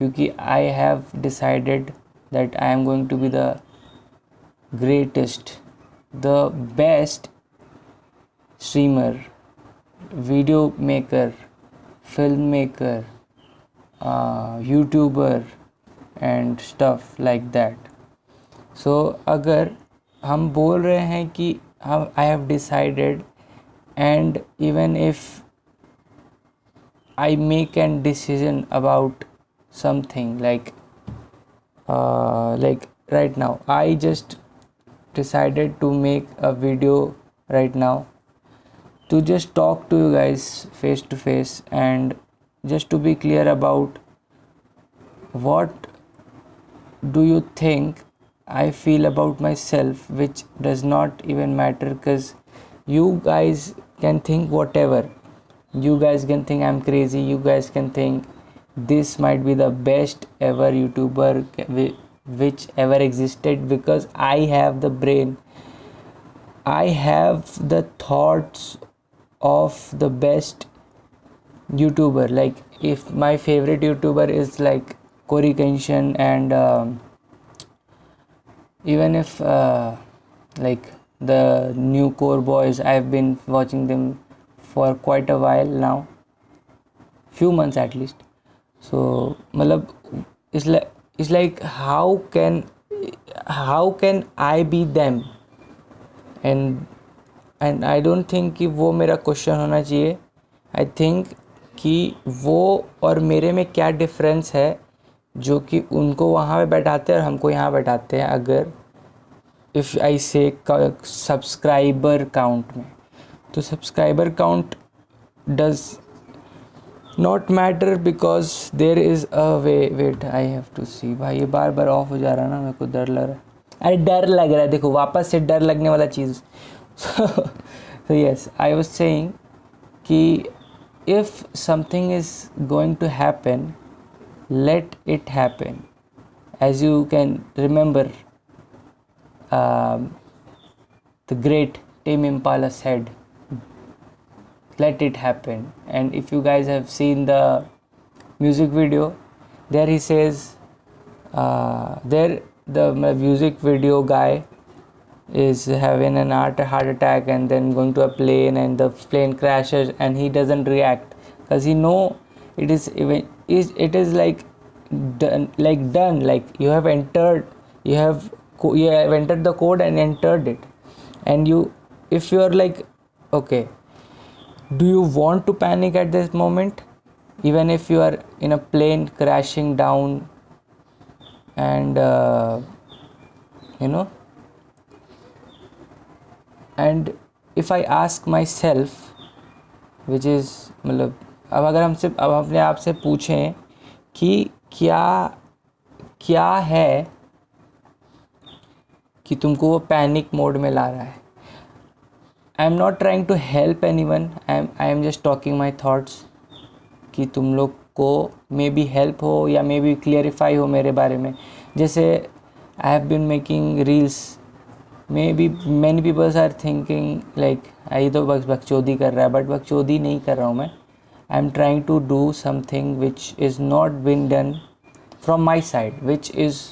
क्योंकि I have decided that I am going to be the greatest, the best streamer, video maker, filmmaker, YouTuber and stuff like that. So अगर हम बोल रहे हैं कि हम I have decided, and even if I make a decision about something like right now I just decided to make a video right now to just talk to you guys face to face, and just to be clear about what do you think I feel about myself, which does not even matter, because you guys can think whatever. You guys can think I'm crazy, you guys can think this might be the best ever YouTuber which ever existed, because I have the brain, I have the thoughts of the best YouTuber. Like if my favorite YouTuber is like Cory Kenshin, and even if like the new core boys, I've been watching them for quite a while now, few months at least. So malab it's like how can I be them, and I don't think कि वो मेरा question होना चाहिए. I think कि वो और मेरे में क्या डिफरेंस है जो कि उनको वहाँ पे बैठाते हैं और हमको यहाँ बैठाते हैं. अगर इफ़ आई से सब्सक्राइबर काउंट में, तो subscriber count does not matter, because there is a way. Wait I have to see. भाई ये बार बार ऑफ हो जा रहा है ना, मेरे को डर लग रहा है. अरे डर लग रहा है, देखो वापस से डर लगने वाला चीज़. So yes, I was saying कि if something is going to happen, let it happen. As you can remember, the great Tame Impala said, let it happen. And if you guys have seen the music video, there he says, the music video guy is having an heart attack and then going to a plane, and the plane crashes and he doesn't react because he know it is like done, like you have entered the code and entered it. And if you are like, okay, do you want to panic at this moment, even if you are in a plane crashing down, and and if I ask myself, which is मतलब अब अगर अब अपने आप से पूछें कि क्या है कि तुमको वो पैनिक मोड में ला रहा है. I am not trying to help anyone, I am just talking my thoughts, कि तुम लोग को मे बी हेल्प हो या मे बी क्लियरिफाई हो मेरे बारे में. जैसे I have been making reels, maybe many peoples are thinking like I तो बकचोदी कर रहा है, बट बकचोदी नहीं कर रहा हूँ मैं. I am trying to do something which is not been done from my side, which is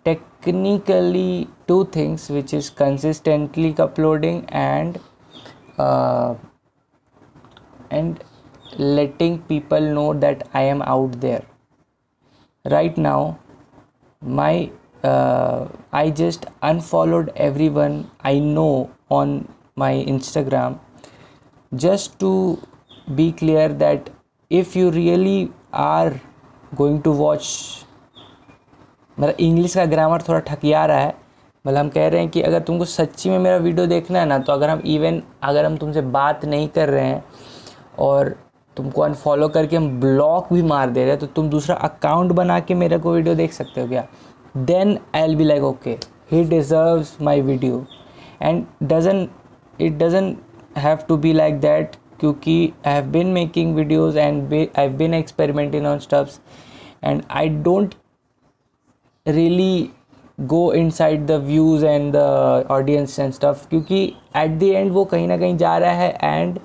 technically two things, which is consistently uploading and letting people know that I am out there. Right now I just unfollowed everyone I know on my Instagram, just to be clear that if you really are going to watch, मतलब English का grammar थोड़ा ठकिया रहा है. मतलब हम कह रहे हैं कि अगर तुमको सच्ची में मेरा वीडियो देखना है ना, तो अगर हम तुमसे बात नहीं कर रहे हैं और तुमको अनफॉलो करके हम ब्लॉक भी मार दे रहे हैं, तो तुम दूसरा अकाउंट बना के मेरे को वीडियो देख सकते हो क्या. Then I will be like okay, he deserves my video. And it doesn't have to be like that, क्योंकि I have been making videos and I have been experimenting on stuffs, and I don't really go inside the views and the audience and stuff, क्योंकि at the end वो कहीं ना कहीं जा रहा है. And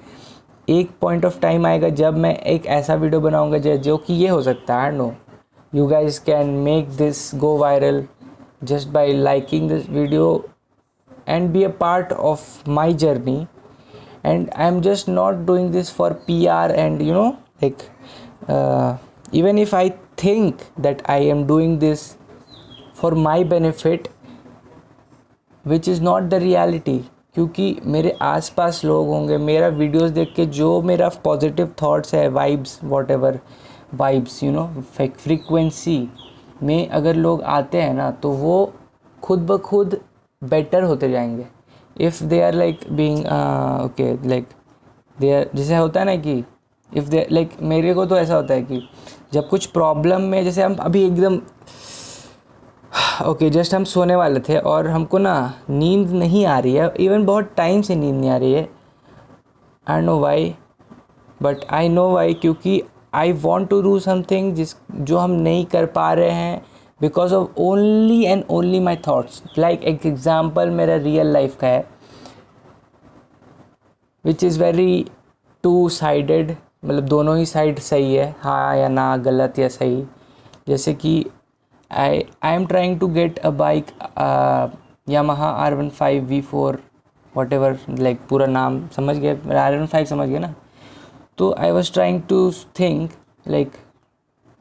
एक पॉइंट ऑफ टाइम आएगा जब मैं एक ऐसा वीडियो बनाऊंगा जो कि ये हो सकता है, no, you guys can make this go viral just by liking this video and be a part of my journey. And I'm just not doing this for PR, and like even if I think that I am doing this for my benefit, which is not the reality, क्योंकि मेरे आसपास लोग होंगे मेरा videos देख के, जो मेरा पॉजिटिव थॉट्स है, vibes, what ever vibes, frequency में अगर लोग आते हैं ना, तो वो खुद ब खुद बेटर होते जाएंगे. If they are like being okay, like they are, जैसे होता है ना कि इफ़ दे लाइक, मेरे को तो ऐसा होता है कि जब कुछ प्रॉब्लम में, जैसे हम अभी एकदम ओके जस्ट हम सोने वाले थे और हमको ना नींद नहीं आ रही है, इवन बहुत टाइम से नींद नहीं आ रही है. I know why, but I know why, क्योंकि I want to do something जो हम नहीं कर पा रहे हैं because of only and only my thoughts. Like एक एग्जाम्पल मेरा रियल लाइफ का है, which is very two sided, मतलब दोनों ही साइड सही है, हाँ या ना, गलत या सही. जैसे कि I am trying to get a bike, Yamaha R15 V4 whatever, like पूरा नाम समझ गए, R15 समझ गए ना. तो I was trying to think, like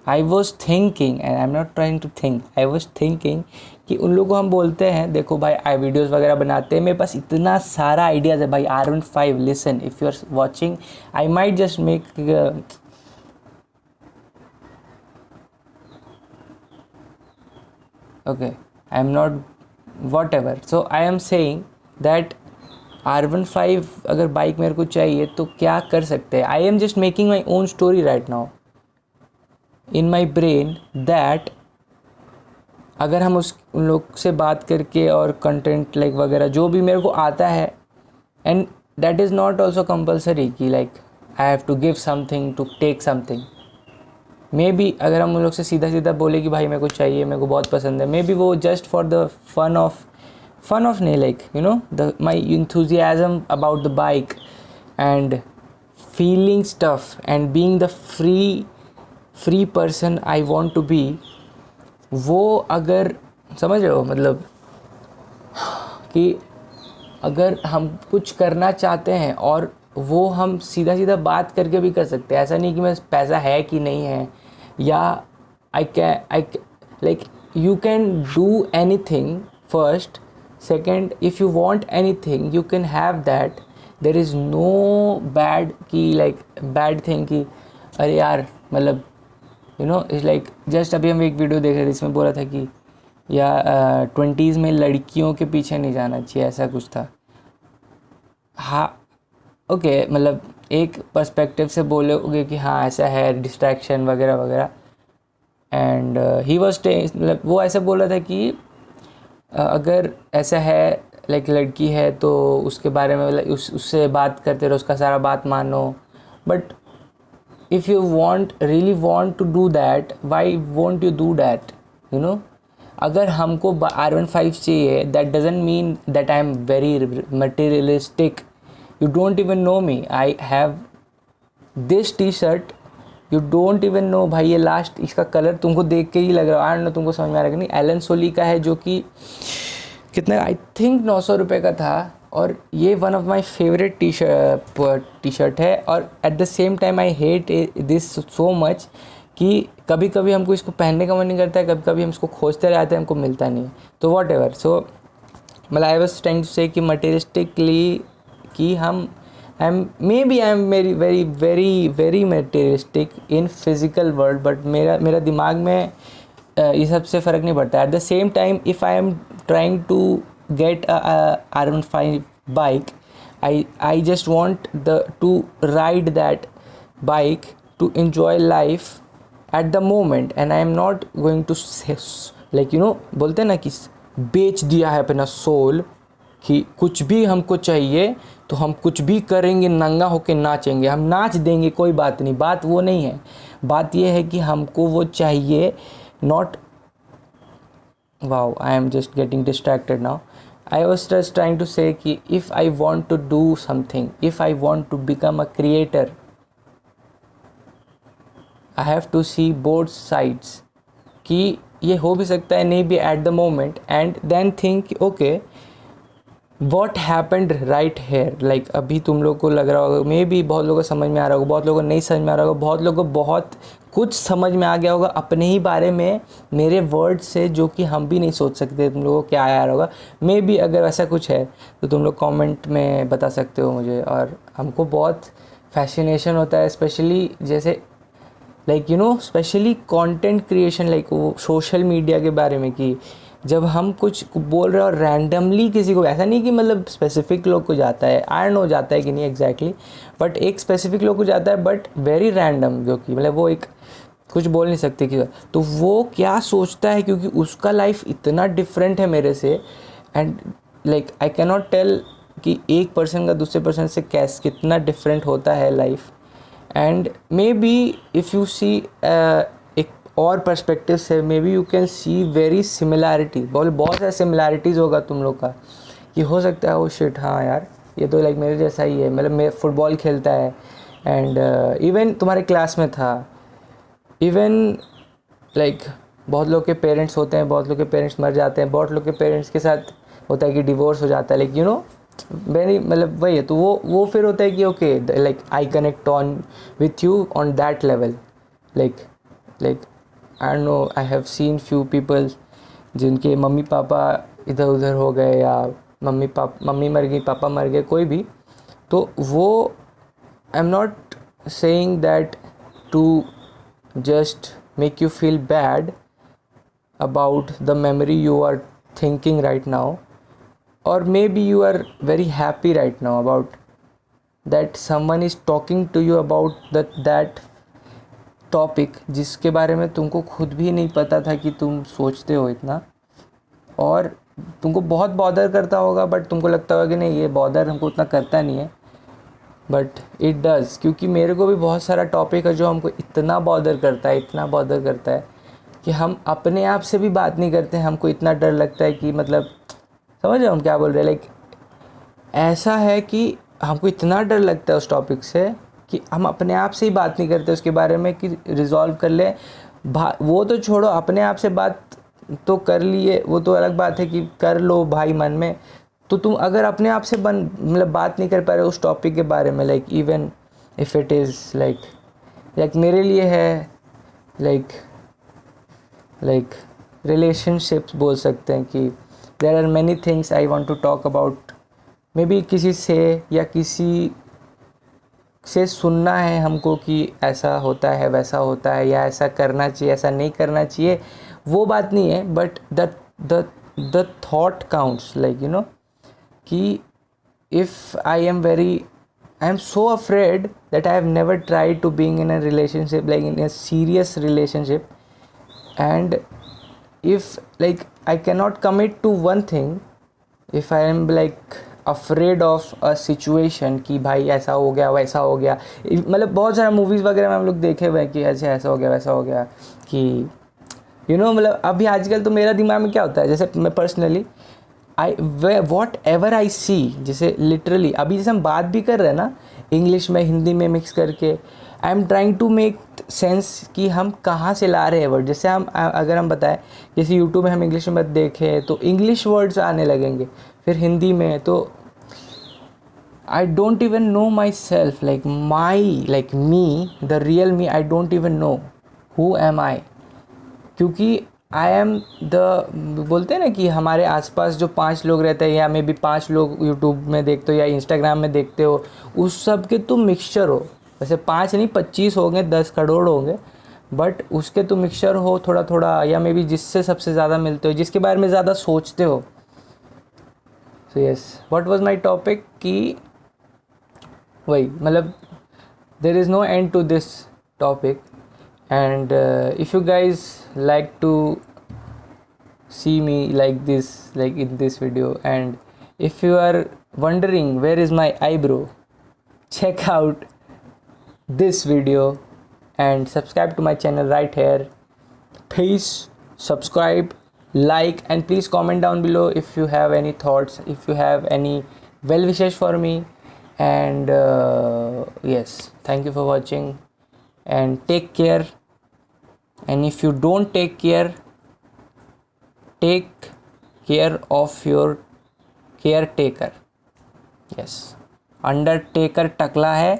I was thinking, and I'm not trying to think, I was thinking कि उन लोगों को हम बोलते हैं, देखो भाई आई वीडियोज़ वगैरह बनाते हैं, मेरे पास इतना सारा आइडियाज़ है भाई. R15, listen, if you are watching, I might just make okay, I am not whatever, so I am saying that R15 अगर बाइक मेरे को चाहिए तो क्या कर सकते हैं. आई am just making my own story right now in my brain, that अगर हम उन लोग से बात करके और कंटेंट लाइक वगैरह जो भी मेरे को आता है, and that is not also compulsory कि like I have to give something to take something. Maybe अगर हम उन लोग से सीधा सीधा बोले कि भाई मेरे को चाहिए, मेरे को बहुत पसंद है, मे बी वो just for the fun of नहीं, like the my enthusiasm about the bike and feeling stuff and being the free person I want to be. वो अगर समझ रहे हो, मतलब कि अगर हम कुछ करना चाहते हैं और वो हम सीधा सीधा बात करके भी कर सकते हैं. ऐसा नहीं कि मैं पैसा है कि नहीं है, या I like you can do anything first. Second, if you want anything you can have that. There is no bad की लाइक बैड थिंग कि अरे यार, मतलब इट्स लाइक जस्ट अभी हम एक वीडियो देख रहे थे, इसमें बोला था कि या 20s में लड़कियों के पीछे नहीं जाना चाहिए, ऐसा कुछ था. हाँ ओके, मतलब एक पर्सपेक्टिव से बोलोगे कि हाँ ऐसा है, डिस्ट्रैक्शन वगैरह वगैरह. एंड ही वॉज मतलब वो ऐसा बोल रहा था कि अगर ऐसा है, लाइक लड़की है तो उसके बारे में मतलब उससे बात करते रहो, उसका सारा बात मानो. But if you really want to do that, why want you do that. अगर हमको R15 चाहिए, that doesn't mean that I am very materialistic. You don't even know me. I have this T-shirt. You don't even know भाई, ये last इसका colour तुमको देख के ही लग रहा है, आई नो तुमको समझ में आ रहा है कि नहीं. एलन सोली का है, जो कि कितने, आई थिंक 900 रुपये का था. और ये one of my favourite T shirt है. और eight the same time I hate this so much कि कभी कभी हमको इसको पहनने का मन नहीं करता है, कभी कभी हम इसको खोजते रहते हैं, हमको मिलता नहीं. तो वॉट एवर. सो मतलब I was trying to say कि मटेरियलिस्टिकली कि I am very materialistic in physical world, but मेरा दिमाग में ये सबसे फ़र्क नहीं पड़ता. At the same time if I am trying to get R15 bike, I just want to ride that bike to enjoy life at the moment, and I am not going to like बोलते हैं ना कि बेच दिया है अपना soul, कि कुछ भी हमको चाहिए तो हम कुछ भी करेंगे, नंगा होके नाचेंगे, हम नाच देंगे, कोई बात नहीं. बात वो नहीं है, बात ये है कि हमको वो चाहिए. Not wow, I am just getting distracted now. I was just trying to say कि if I want to do something, if I want to become a creator, I have to see both sides. कि ये हो भी सकता है, नहीं भी at the moment, and then think okay what happened right here. Like अभी तुम लोग को लग रहा होगा, मे भी बहुत लोगों को समझ में आ रहा होगा, बहुत लोगों को नहीं समझ में आ रहा होगा, बहुत लोगों को बहुत कुछ समझ में आ गया होगा अपने ही बारे में मेरे वर्ड से, जो कि हम भी नहीं सोच सकते तुम लोगों को क्या आया होगा। मे भी अगर ऐसा कुछ है तो तुम लोग कमेंट में बता सकते हो मुझे। और हमको बहुत फैसिनेशन होता है, स्पेशली जैसे like you know specially content creation, like वो सोशल मीडिया के बारे में, कि जब हम कुछ बोल रहे हैं और रैंडमली किसी को, ऐसा नहीं कि मतलब स्पेसिफिक लोग को जाता है, आई नो जाता है कि नहीं एग्जैक्टली, बट एक स्पेसिफिक लोग को जाता है, बट वेरी रैंडम, जो कि मतलब वो एक कुछ बोल नहीं सकते कि तो वो क्या सोचता है, क्योंकि उसका लाइफ इतना डिफरेंट है मेरे से, and like I can not tell कि एक पर्सन का दूसरे पर्सन से कैस कितना डिफरेंट होता है life. And maybe if you see एक और पर्सपेक्टिव से, maybe you can see very similarity, बहुत सारे सिमिलैरिटीज़ होगा तुम लोग का, कि हो सकता है ओ शिट हाँ यार ये तो लाइक मेरे जैसा ही है, मतलब मैं फुटबॉल खेलता है, एंड इवन तुम्हारे क्लास में था, इवन लाइक बहुत लोग के पेरेंट्स होते हैं, बहुत लोग के पेरेंट्स मर जाते हैं, बहुत लोग के पेरेंट्स के साथ होता है कि डिवोर्स हो जाता है, लाइक यू नो वेरी मतलब वही है। तो वो फिर होता है कि okay like I connect on with you on that level, like I know I have seen few people जिनके मम्मी पापा इधर उधर हो गए, या मम्मी मर गई, पापा मर गए, कोई भी, तो वो I am not saying that to just make you feel bad about the memory you are thinking right now, or maybe you are very happy right now about that someone is talking to you about that topic जिसके बारे में तुमको खुद भी नहीं पता था कि तुम सोचते हो इतना, और तुमको बहुत बॉदर करता होगा, बट तुमको लगता होगा कि नहीं ये बॉदर हमको उतना करता नहीं है, बट इट डज़। क्योंकि मेरे को भी बहुत सारा टॉपिक है जो हमको इतना बॉदर करता है, इतना बॉदर करता है कि हम अपने आप से भी बात नहीं करते हैं। हमको इतना डर लगता है कि मतलब समझ रहे हो हम क्या बोल रहे हैं, लाइक ऐसा है कि हमको इतना डर लगता है उस टॉपिक से कि हम अपने आप से ही बात नहीं करते उसके बारे में कि रिजॉल्व कर ले। वो तो छोड़ो, अपने आप से बात तो कर लिए, वो तो अलग बात है कि कर लो भाई मन में, तो तुम अगर अपने आप से मतलब बात नहीं कर पा रहे उस टॉपिक के बारे में, like even if it is like मेरे लिए है लाइक रिलेशनशिप्स बोल सकते हैं कि there are many things I want to talk about, maybe किसी से या किसी से सुनना है हमको कि ऐसा होता है वैसा होता है, या ऐसा करना चाहिए ऐसा नहीं करना चाहिए, वो बात नहीं है, but the thought counts, like you know कि if I am so afraid that I have never tried to being in a relationship, like in a serious relationship, and if like I cannot commit to one thing, if I am like afraid of a situation कि भाई ऐसा हो गया वैसा हो गया, मतलब बहुत सारा मूवीज़ वगैरह में हम लोग देखे हुए हैं कि ऐसा हो गया वैसा हो गया, कि यू नो मतलब अभी आजकल तो मेरा दिमाग में क्या होता है, जैसे मैं पर्सनली वॉट एवर आई सी, जैसे लिटरली अभी जैसे हम बात भी कर रहे हैं ना इंग्लिश में हिंदी में मिक्स करके, I am trying to make sense कि हम कहाँ से ला रहे हैं वर्ड। जैसे हम अगर हम बताएं, जैसे यूट्यूब में हम इंग्लिश में देखें तो इंग्लिश वर्ड्स आने लगेंगे, फिर हिंदी में, तो I don't even know myself, like me the real me, I don't even know who am I, क्योंकि आई एम द बोलते हैं ना कि हमारे आसपास जो 5 लोग रहते हैं, या मे बी 5 लोग यूट्यूब में देखते हो या इंस्टाग्राम में देखते हो, उस सब के तुम मिक्सचर हो। वैसे 5 नहीं 25 होंगे, 10 करोड़ होंगे, बट उसके तुम मिक्सचर हो थोड़ा थोड़ा, या मे बी जिससे सबसे ज़्यादा मिलते हो, जिसके बारे में ज़्यादा सोचते हो। So yes, what was my topic, कि वही मतलब there is no end to this topic, and if you guys like to see me like this, like in this video, and if you are wondering where is my eyebrow, check out this video and subscribe to my channel right here. Please subscribe, like, and please comment down below if you have any thoughts, if you have any well wishes for me, and yes, thank you for watching and take care. and if you don't take care of your caretaker. yes, Undertaker टकला है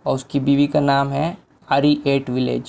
और उसकी बीवी का नाम है RE8 village.